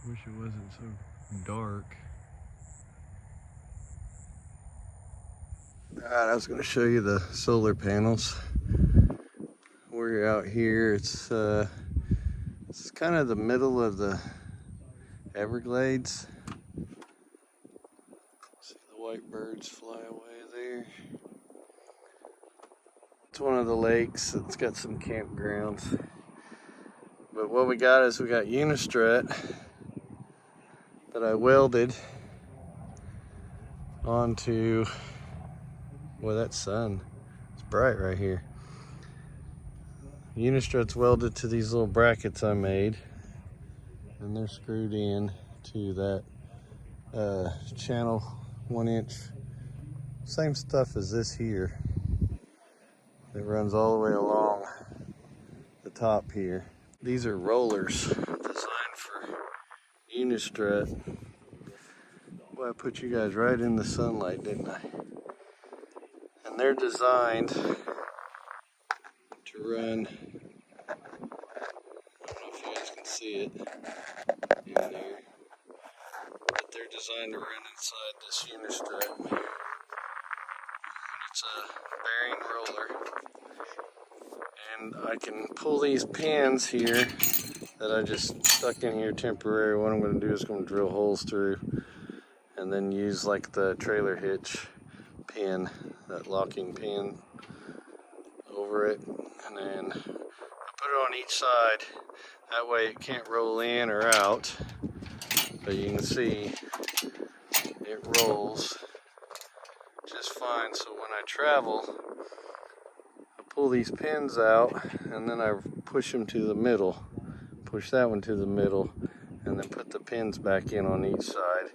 Wish it wasn't so dark. Alright, I was going to show you the solar panels. We're out here. It's kind of the middle of the Everglades. See the white birds fly away there. It's one of the lakes. It's got some campgrounds. But what we got is we got Unistrut that I welded onto, well, that sun. It's bright right here. Unistrut's welded to these little brackets I made, and they're screwed in to that channel 1-inch. Same stuff as this here. It runs all the way along the top here. These are rollers designed for Unistrut. Boy, I put you guys right in the sunlight, didn't I? And they're designed to run, I don't know if you guys can see it in there, but they're designed to run inside this Unistrut. And it's a bearing roller. And I can pull these pins here that I just stuck in here temporary. What I'm going to do is going to drill holes through and then use like the trailer hitch pin, that locking pin over it, and then I put it on each side. That way it can't roll in or out, but you can see it rolls just fine. So when I travel, I pull these pins out and then I push them to the middle, push that one to the middle, and then put the pins back in on each side.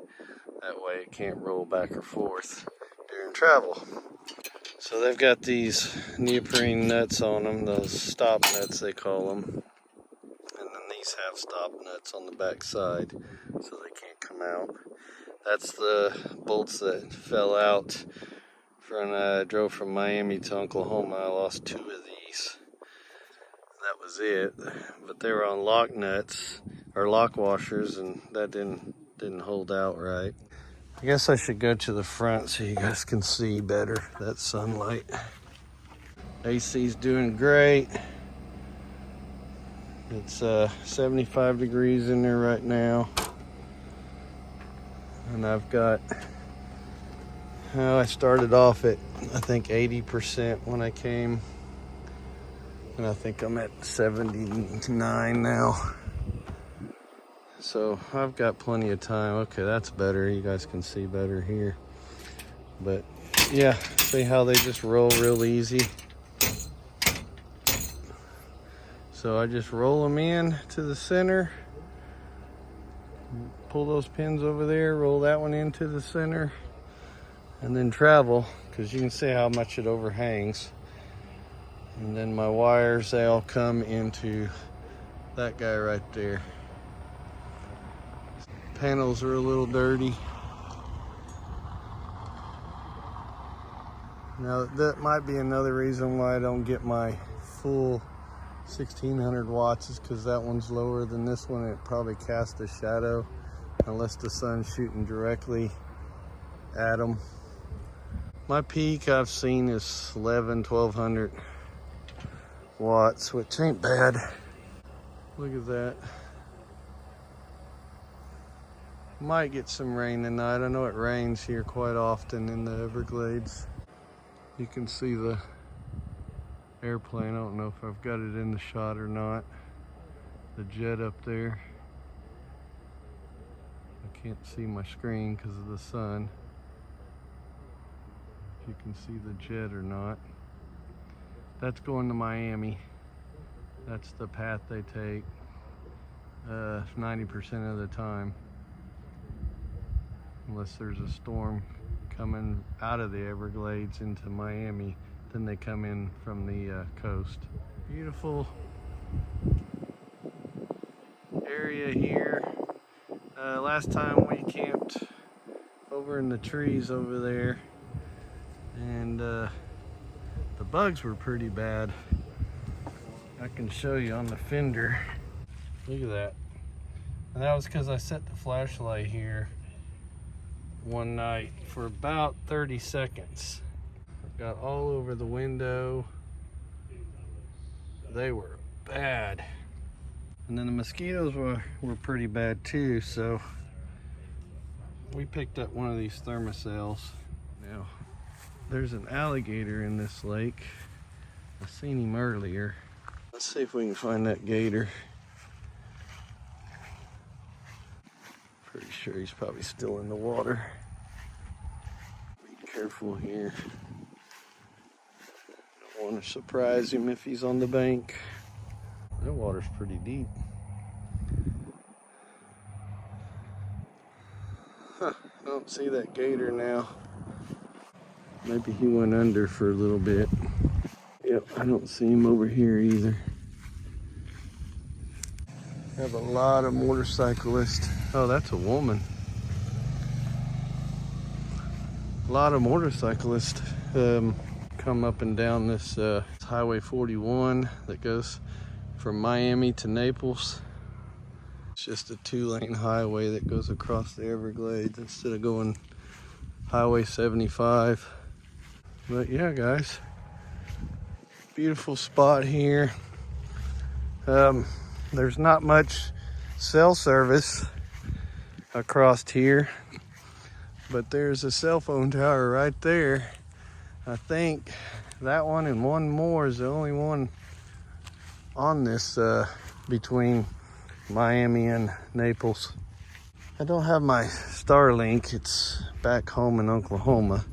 That way it can't roll back or forth during travel. So they've got these neoprene nuts on them, those stop nuts they call them. And then these have stop nuts on the back side so they can't come out. That's the bolts that fell out when I drove from Miami to Oklahoma. I lost 2 of these. That was it. But they were on lock nuts or lock washers, and that didn't hold out right. I guess I should go to the front so you guys can see better that sunlight. AC's doing great. It's 75 degrees in there right now. And I've got, I started off at, I think 80% when I came. And I think I'm at 79 now. So I've got plenty of time. Okay, that's better. You guys can see better here. But yeah, see how they just roll real easy. So I just roll them in to the center, pull those pins over there, roll that one into the center, and then travel, because you can see how much it overhangs. And then my wires, they all come into that guy right there. Panels are a little dirty. Now that might be another reason why I don't get my full 1600 watts, is because that one's lower than this one. It probably casts a shadow unless the sun's shooting directly at them. My peak I've seen is 1200 watts, which ain't bad. Look at that. Might get some rain tonight. I know it rains here quite often in the Everglades. You can see the airplane. I don't know if I've got it in the shot or not. The jet up there. I can't see my screen because of the sun. If you can see the jet or not. That's going to Miami. That's the path they take 90% of the time. Unless there's a storm coming out of the Everglades into Miami, then they come in from the coast. Beautiful area here. Last time we camped over in the trees over there, and the bugs were pretty bad. I can show you on the fender. Look at that. And that was because I set the flashlight here one night for about 30 seconds. Got all over the window. They were bad. And then the mosquitoes were pretty bad too, so we picked up one of these Thermacells. Now, there's an alligator in this lake. I seen him earlier. Let's see if we can find that gator. Pretty sure he's probably still in the water. Be careful here. Don't want to surprise him if he's on the bank. That water's pretty deep. Huh, I don't see that gator now. Maybe he went under for a little bit. Yep, I don't see him over here either. I have a lot of motorcyclists. Oh, that's a woman. A lot of motorcyclists come up and down this Highway 41 that goes from Miami to Naples. It's just a 2-lane highway that goes across the Everglades instead of going Highway 75. But yeah, guys, beautiful spot here. There's not much cell service across here, but there's a cell phone tower right there. I think that one and one more is the only one on this between Miami and Naples. I don't have my Starlink. It's back home in Oklahoma.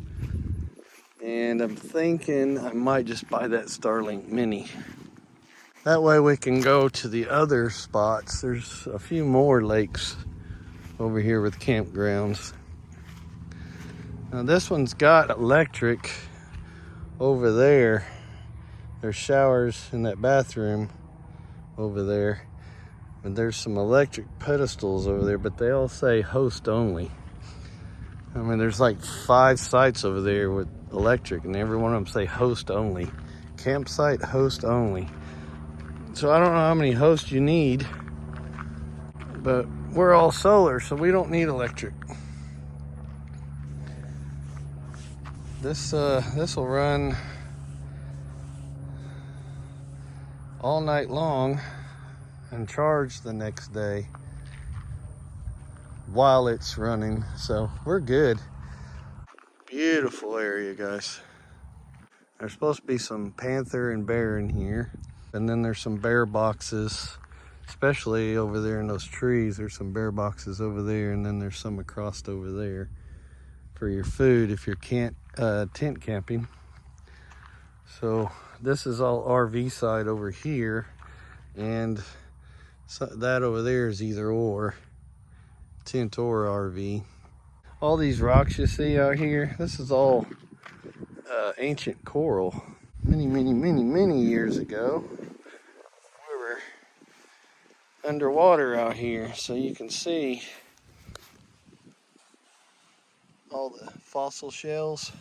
And I'm thinking I might just buy that Starlink Mini. That way we can go to the other spots. There's a few more lakes over here with campgrounds. Now this one's got electric over there. There's showers in that bathroom over there. And there's some electric pedestals over there, but they all say host only. I mean, there's like 5 sites over there with electric, and every one of them say host only. Campsite host only. So I don't know how many hosts you need, but we're all solar, so we don't need electric. This will run all night long and charge the next day while it's running, so we're good. Beautiful area, guys. There's supposed to be some panther and bear in here, and then there's some bear boxes, especially over there in those trees. There's some bear boxes over there, and then there's some across over there for your food if you're tent camping. So this is all RV side over here, and so that over there is either or, tent or RV. All these rocks you see out here, this is all ancient coral. Many years ago, we were underwater out here, so you can see all the fossil shells.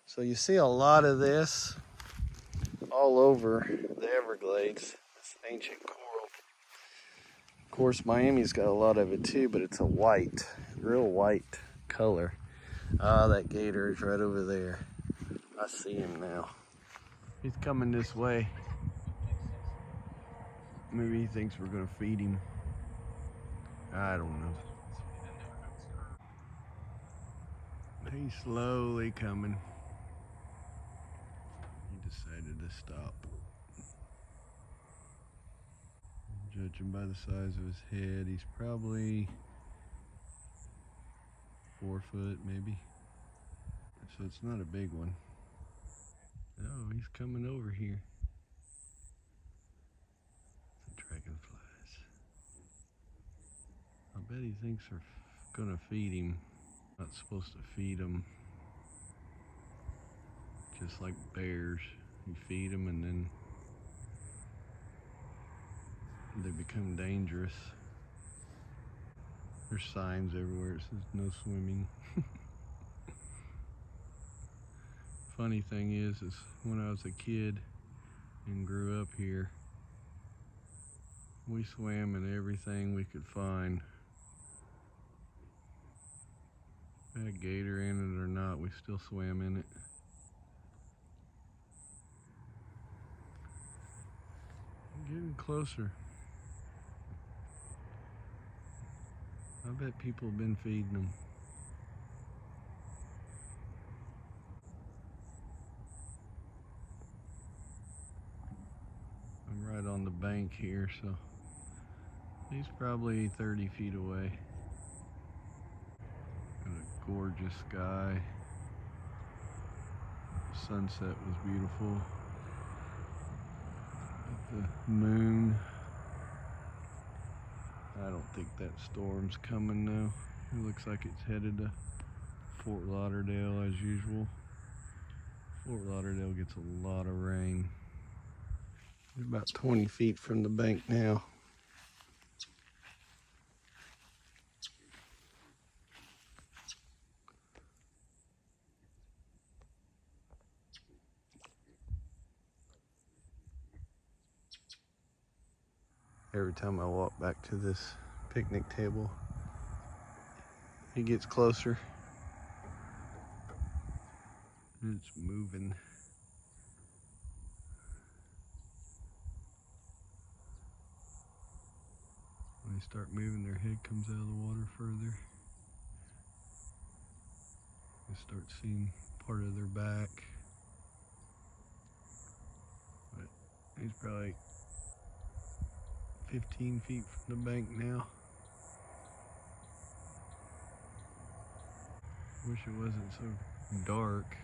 So you see a lot of this all over the Everglades, this ancient coral. Of course, Miami's got a lot of it too, but it's a white, real white color. Ah, that gator is right over there. I see him now. He's coming this way. Maybe he thinks we're gonna feed him. I don't know. He's slowly coming. He decided to stop. Judging by the size of his head, he's probably 4 foot maybe. So it's not a big one. Oh, he's coming over here. The dragonflies. I bet he thinks we're gonna feed him. Not supposed to feed him. Just like bears, you feed them and then they become dangerous. There's signs everywhere. It says no swimming. Funny thing is when I was a kid and grew up here, We swam in everything we could find. Had gator in it or not, we still swam in it. Getting closer. I bet people have been feeding them. I'm right on the bank here, so he's probably 30 feet away. Got a gorgeous sky. The sunset was beautiful. Got the moon. I don't think that storm's coming now. It looks like it's headed to Fort Lauderdale as usual. Fort Lauderdale gets a lot of rain. We're about 20 feet from the bank now. Every time I walk back to this picnic table, he gets closer. It's moving. When they start moving, their head comes out of the water further. You start seeing part of their back. But he's probably 15 feet from the bank now. Wish it wasn't so dark.